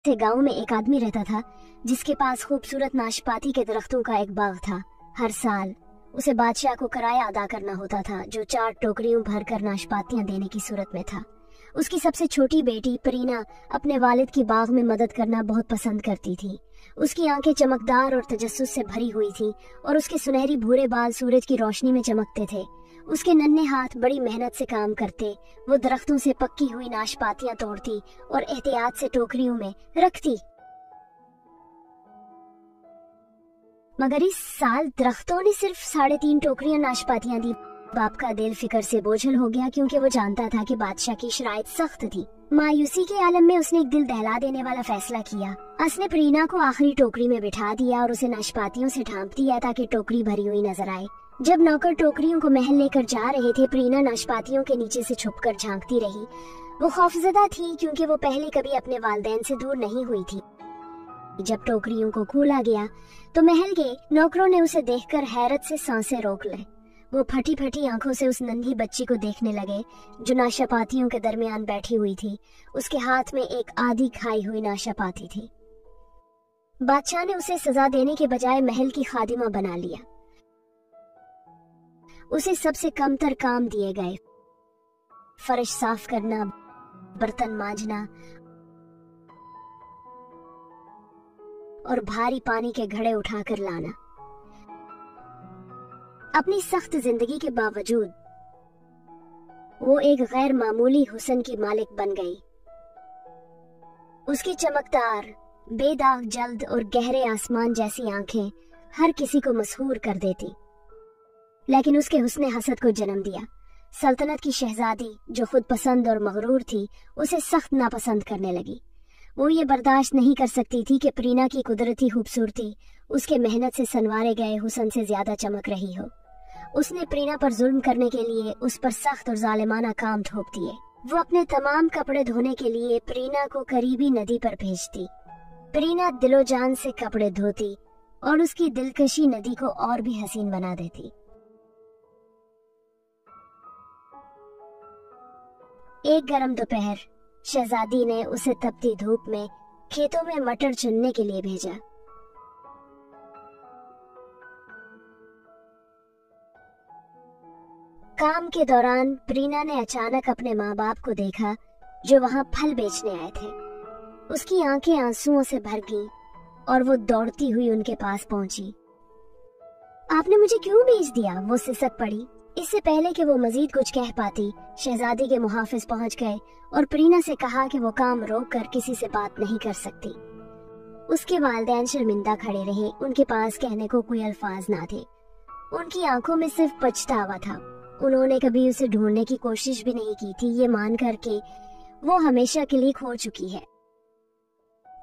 से गांव में एक आदमी रहता था जिसके पास खूबसूरत नाशपाती के दरख्तों का एक बाग था। हर साल उसे बादशाह को किराया अदा करना होता था, जो 4 टोकरियों भरकर नाशपातियां देने की सूरत में था। उसकी सबसे छोटी बेटी प्रीना अपने वालिद की बाग में मदद करना बहुत पसंद करती थी। उसकी आंखें चमकदार और तजस्सुस से भरी हुई थी और उसके सुनहरी भूरे बाल सूरज की रोशनी में चमकते थे। उसके नन्हे हाथ बड़ी मेहनत से काम करते। वो दरख्तों से पक्की हुई नाशपातियां तोड़ती और एहतियात से टोकरियों में रखती। मगर इस साल दरख्तों ने सिर्फ 3.5 टोकरियां नाशपातियां दी। बाप का दिल फिक्र से बोझल हो गया, क्योंकि वो जानता था कि बादशाह की शराइत सख्त थी। मायूसी के आलम में उसने एक दिल दहला देने वाला फैसला किया। उसने प्रीना को आखिरी टोकरी में बिठा दिया और उसे नाशपातियों से ढांप दिया ताकि टोकरी भरी हुई नजर आए। जब नौकर टोकरियों को महल लेकर जा रहे थे, प्रीना नाशपातियों के नीचे से छुपकर झांकती रही। वो खौफजदा थी, क्योंकि वो पहले कभी अपने वालिदैन से दूर नहीं हुई थी। जब टोकरियों को खोला गया तो महल के नौकरों ने उसे देखकर हैरत से सांसें रोक ली। वो फटी फटी आंखों से उस नन्ही बच्ची को देखने लगे जो नाशपातियों के दरमियान बैठी हुई थी। उसके हाथ में एक आधी खाई हुई नाशपाती थी। बादशाह ने उसे सजा देने के बजाय महल की खादिमा बना लिया। उसे सबसे कमतर काम दिए गए, फर्श साफ करना, बर्तन मांजना और भारी पानी के घड़े उठाकर लाना। अपनी सख्त जिंदगी के बावजूद वो एक गैर मामूली हुस्न की मालिक बन गई। उसकी चमकदार, बेदाग जल्द और गहरे आसमान जैसी आंखें हर किसी को मसहूर कर देती। लेकिन उसके हुस्न हसद को जन्म दिया। सल्तनत की शहजादी, जो खुद पसंद और मगरूर थी, उसे सख्त नापसंद करने लगी। वो ये बर्दाश्त नहीं कर सकती थी कि प्रीना की कुदरती खूबसूरती उसके मेहनत से सनवारे गए हुस्न से ज्यादा चमक रही हो। उसने प्रीना पर जुल्म करने के लिए उस पर सख्त और जालिमाना काम थोप दिए। वो अपने तमाम कपड़े धोने के लिए प्रीना को करीबी नदी पर भेजती। प्रीना दिलो जान से कपड़े धोती और उसकी दिलकशी नदी को और भी हसीन बना देती। एक गर्म दोपहर शहजादी ने उसे तपती धूप में खेतों में मटर चुनने के लिए भेजा। काम के दौरान प्रीना ने अचानक अपने माँ बाप को देखा जो वहां फल बेचने आए थे। उसकी आंखें आंसुओं से भर गईं और वो दौड़ती हुई उनके पास पहुंची। आपने मुझे क्यों भेज दिया? वो सिसक पड़ी। इससे पहले कि वो मजीद कुछ कह पाती, शहजादी के मुहाफिज पहुंच गए और प्रीना से कहा कि वो काम रोक कर किसी से बात नहीं कर सकती। उसके वालिदैन शर्मिंदा खड़े रहे। उनके पास कहने को कोई अल्फाज ना थे। उनकी आंखों में सिर्फ पछतावा था। उन्होंने कभी उसे ढूंढने की कोशिश भी नहीं की थी, ये मान कर के वो हमेशा के लिए खो चुकी है।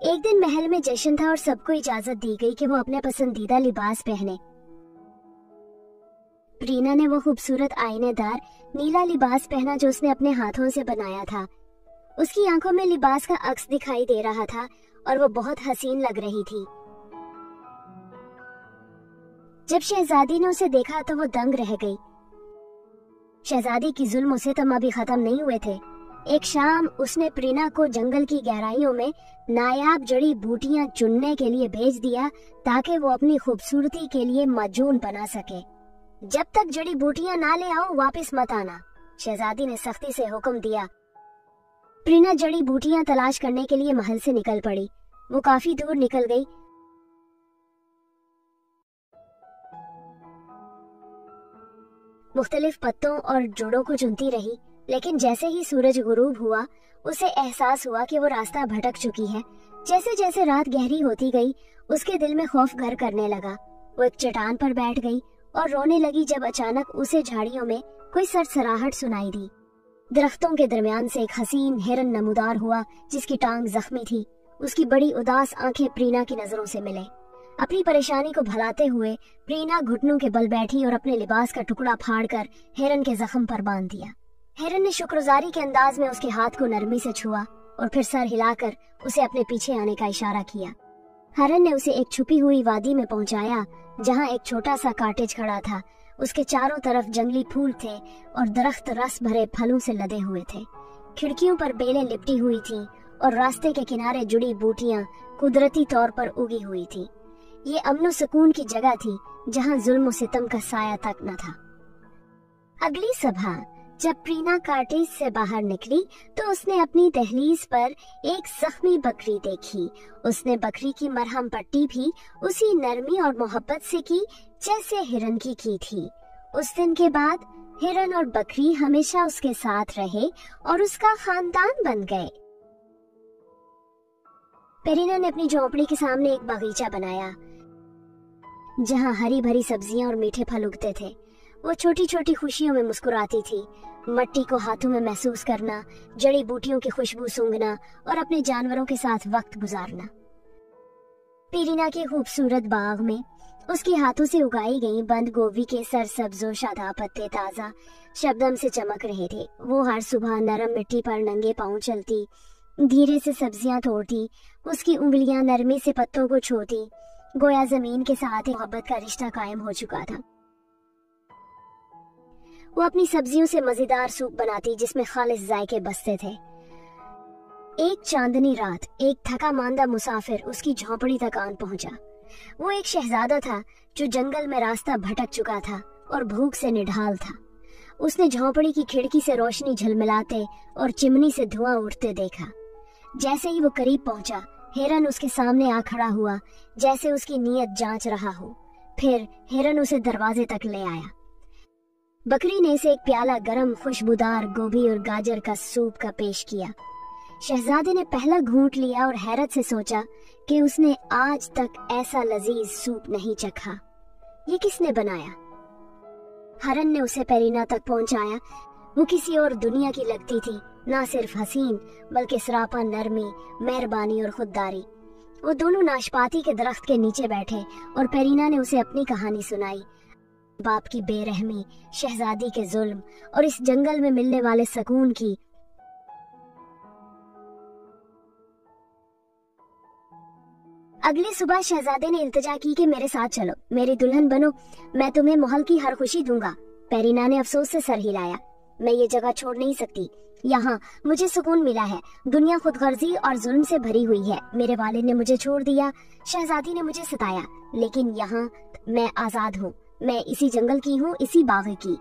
एक दिन महल में जश्न था और सबको इजाजत दी गई कि वो अपने पसंदीदा लिबास पहने। प्रीना ने वो खूबसूरत आईनेदार नीला लिबास पहना जो उसने अपने हाथों से बनाया था। उसकी आंखों में लिबास का अक्स दिखाई दे रहा था और वो बहुत हसीन लग रही थी। जब शहजादी ने उसे देखा तो वो दंग रह गई। शहजादी की जुल्म उसे तम अभी खत्म नहीं हुए थे। एक शाम उसने प्रीना को जंगल की गहराइयों में नायाब जड़ी बूटियां चुनने के लिए भेज दिया ताकि वो अपनी खूबसूरती के लिए मजून बना सके। जब तक जड़ी बूटियां ना ले आओ वापस मत आना, शहजादी ने सख्ती से हुक्म दिया। प्रीना जड़ी बूटियां तलाश करने के लिए महल से निकल पड़ी। वो काफी दूर निकल गई। मुख्तलिफ पत्तों और जड़ों को चुनती रही, लेकिन जैसे ही सूरज गुरूब हुआ उसे एहसास हुआ कि वो रास्ता भटक चुकी है। जैसे जैसे रात गहरी होती गई उसके दिल में खौफ घर करने लगा। वो एक चट्टान पर बैठ गई और रोने लगी जब अचानक उसे झाड़ियों में कोई सरसराहट सुनाई दी। दरख्तों के दरमियान से एक हसीन हिरन नमूदार हुआ जिसकी टांग जख्मी थी। उसकी बड़ी उदास आंखें प्रीना की नजरों से मिले। अपनी परेशानी को भुलाते हुए प्रीना घुटनों के बल बैठी और अपने लिबास का टुकड़ा फाड़कर हिरन के जख्म पर बांध दिया। हिरन ने शुक्रगुजारी के अंदाज में उसके हाथ को नरमी से छुआ और फिर सर हिलाकर उसे अपने पीछे आने का इशारा किया। हिरन ने उसे एक छुपी हुई वादी में पहुंचाया जहां एक छोटा सा कॉटेज खड़ा था। उसके चारों तरफ जंगली फूल थे और दरख्त रस भरे फलों से लदे हुए थे। खिड़कियों पर बेलें लिपटी हुई थीं और रास्ते के किनारे जुड़ी बूटियां कुदरती तौर पर उगी हुई थी। ये अमन सुकून की जगह थी जहां जुल्म सितम का साया तक न था। अगली सुबह जब प्रीना कार्टेज से बाहर निकली तो उसने अपनी दहलीज पर एक जख्मी बकरी देखी। उसने बकरी की मरहम पट्टी भी उसी नरमी और मोहब्बत से की जैसे हिरन की थी। उस दिन के बाद हिरन और बकरी हमेशा उसके साथ रहे और उसका खानदान बन गए। पेरीना ने अपनी झोपड़ी के सामने एक बगीचा बनाया जहां हरी भरी सब्जियां और मीठे फल उगते थे। वो छोटी छोटी खुशियों में मुस्कुराती थी। मट्टी को हाथों में महसूस करना, जड़ी बूटियों की खुशबू सूंघना और अपने जानवरों के साथ वक्त गुजारना। पेरीना के खूबसूरत बाग में उसके हाथों से उगाई गई बंद गोभी के सरसब्जो शादाब पत्ते ताजा शबनम से चमक रहे थे। वो हर सुबह नरम मिट्टी पर नंगे पांव चलती, धीरे से सब्जियां तोड़ती। उसकी उंगलियां नरमी से पत्तों को छूती, गोया जमीन के साथ मोहब्बत का रिश्ता कायम हो चुका था। वो अपनी सब्जियों से मजेदार सूप बनाती जिसमें खालिस जायके बसते थे। एक चांदनी रात एक थका मांदा मुसाफिर उसकी झोपड़ी तक आन पहुंचा। वो एक शहजादा था जो जंगल में रास्ता भटक चुका था और भूख से निढाल था। उसने झोपड़ी की खिड़की से रोशनी झलमिलाते और चिमनी से धुआं उठते देखा। जैसे ही वो करीब पहुंचा, हिरन उसके सामने आ खड़ा हुआ जैसे उसकी नीयत जांच रहा हो। फिर हिरन उसे दरवाजे तक ले आया। बकरी ने इसे एक प्याला गरम खुशबूदार गोभी और गाजर का सूप का पेश किया। शहजादे ने पहला घूंट लिया और हैरत से सोचा कि उसने आज तक ऐसा लजीज सूप नहीं चखा। ये किसने बनाया? हिरन ने उसे पेरीना तक पहुंचाया। वो किसी और दुनिया की लगती थी, ना सिर्फ हसीन बल्कि सरापा नरमी, मेहरबानी और खुददारी। वो दोनों नाशपाती के दरख्त के नीचे बैठे और पेरीना ने उसे अपनी कहानी सुनाई। बाप की बेरहमी, शहजादी के जुल्म और इस जंगल में मिलने वाले सुकून की। अगली सुबह शहजादे ने इल्तिजा की कि मेरे साथ चलो, मेरी दुल्हन बनो, मैं तुम्हें महल की हर खुशी दूंगा। पेरीना ने अफसोस से सर हिलाया। मैं ये जगह छोड़ नहीं सकती। यहाँ मुझे सुकून मिला है। दुनिया खुदगर्जी और जुल्म से भरी हुई है। मेरे वालिद ने मुझे छोड़ दिया, शहजादी ने मुझे सताया, लेकिन यहाँ मैं आजाद हूँ। मैं इसी जंगल की हूँ, इसी बाग की।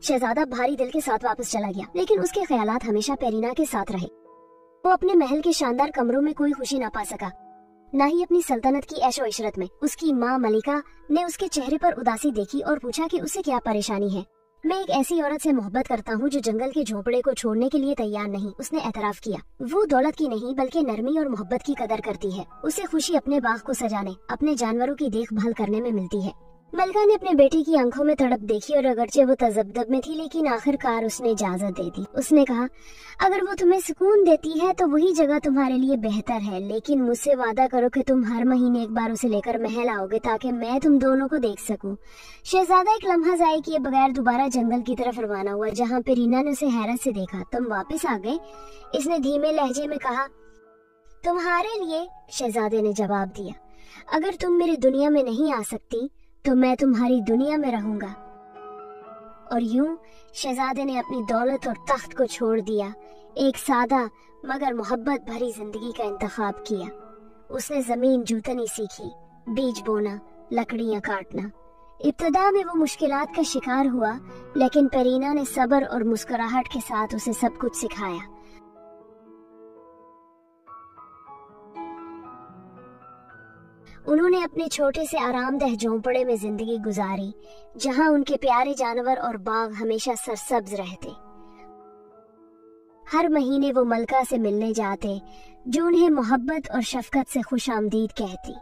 शहजादा भारी दिल के साथ वापस चला गया, लेकिन उसके ख्यालात हमेशा पेरीना के साथ रहे। वो अपने महल के शानदार कमरों में कोई खुशी ना पा सका, ना ही अपनी सल्तनत की ऐशो इशरत में। उसकी माँ मलिका ने उसके चेहरे पर उदासी देखी और पूछा कि उसे क्या परेशानी है। मैं एक ऐसी औरत से मोहब्बत करता हूँ जो जंगल के झोपड़े को छोड़ने के लिए तैयार नहीं, उसने एतराफ किया। वो दौलत की नहीं बल्कि नरमी और मोहब्बत की कदर करती है। उसे खुशी अपने बाग को सजाने, अपने जानवरों की देखभाल करने में मिलती है। मलिका ने अपने बेटे की आंखों में तड़प देखी और अगरचे वो तजब्दब में थी, लेकिन आखिरकार उसने इजाजत दे दी। उसने कहा, अगर वो तुम्हें सुकून देती है तो वही जगह तुम्हारे लिए बेहतर है, लेकिन मुझसे वादा करो कि तुम हर महीने एक बार उसे लेकर महल आओगे ताकि मैं तुम दोनों को देख सकूं। शहजादा एक लम्हा ज़ाया किए बगैर दोबारा जंगल की तरफ रवाना हुआ, जहाँ पेरीना ने उसे हैरत से देखा। तुम वापिस आ गए? इसने धीमे लहजे में कहा। तुम्हारे लिए, शहजादे ने जवाब दिया। अगर तुम मेरी दुनिया में नहीं आ सकती तो मैं तुम्हारी दुनिया में रहूंगा। और यूं शहजादे ने अपनी दौलत और तख्त को छोड़ दिया, एक सादा मगर मोहब्बत भरी जिंदगी का इंतखाब किया। उसने जमीन जूतनी सीखी, बीज बोना, लकड़ियां काटना। इब्तदा में वो मुश्किलात का शिकार हुआ, लेकिन पेरीना ने सब्र और मुस्कुराहट के साथ उसे सब कुछ सिखाया। उन्होंने अपने छोटे से आरामदेह झोंपड़े में जिंदगी गुजारी, जहां उनके प्यारे जानवर और बाग हमेशा सरसब्ज रहते। हर महीने वो मलका से मिलने जाते, जो उन्हें मोहब्बत और शफकत से खुशामदीद कहती।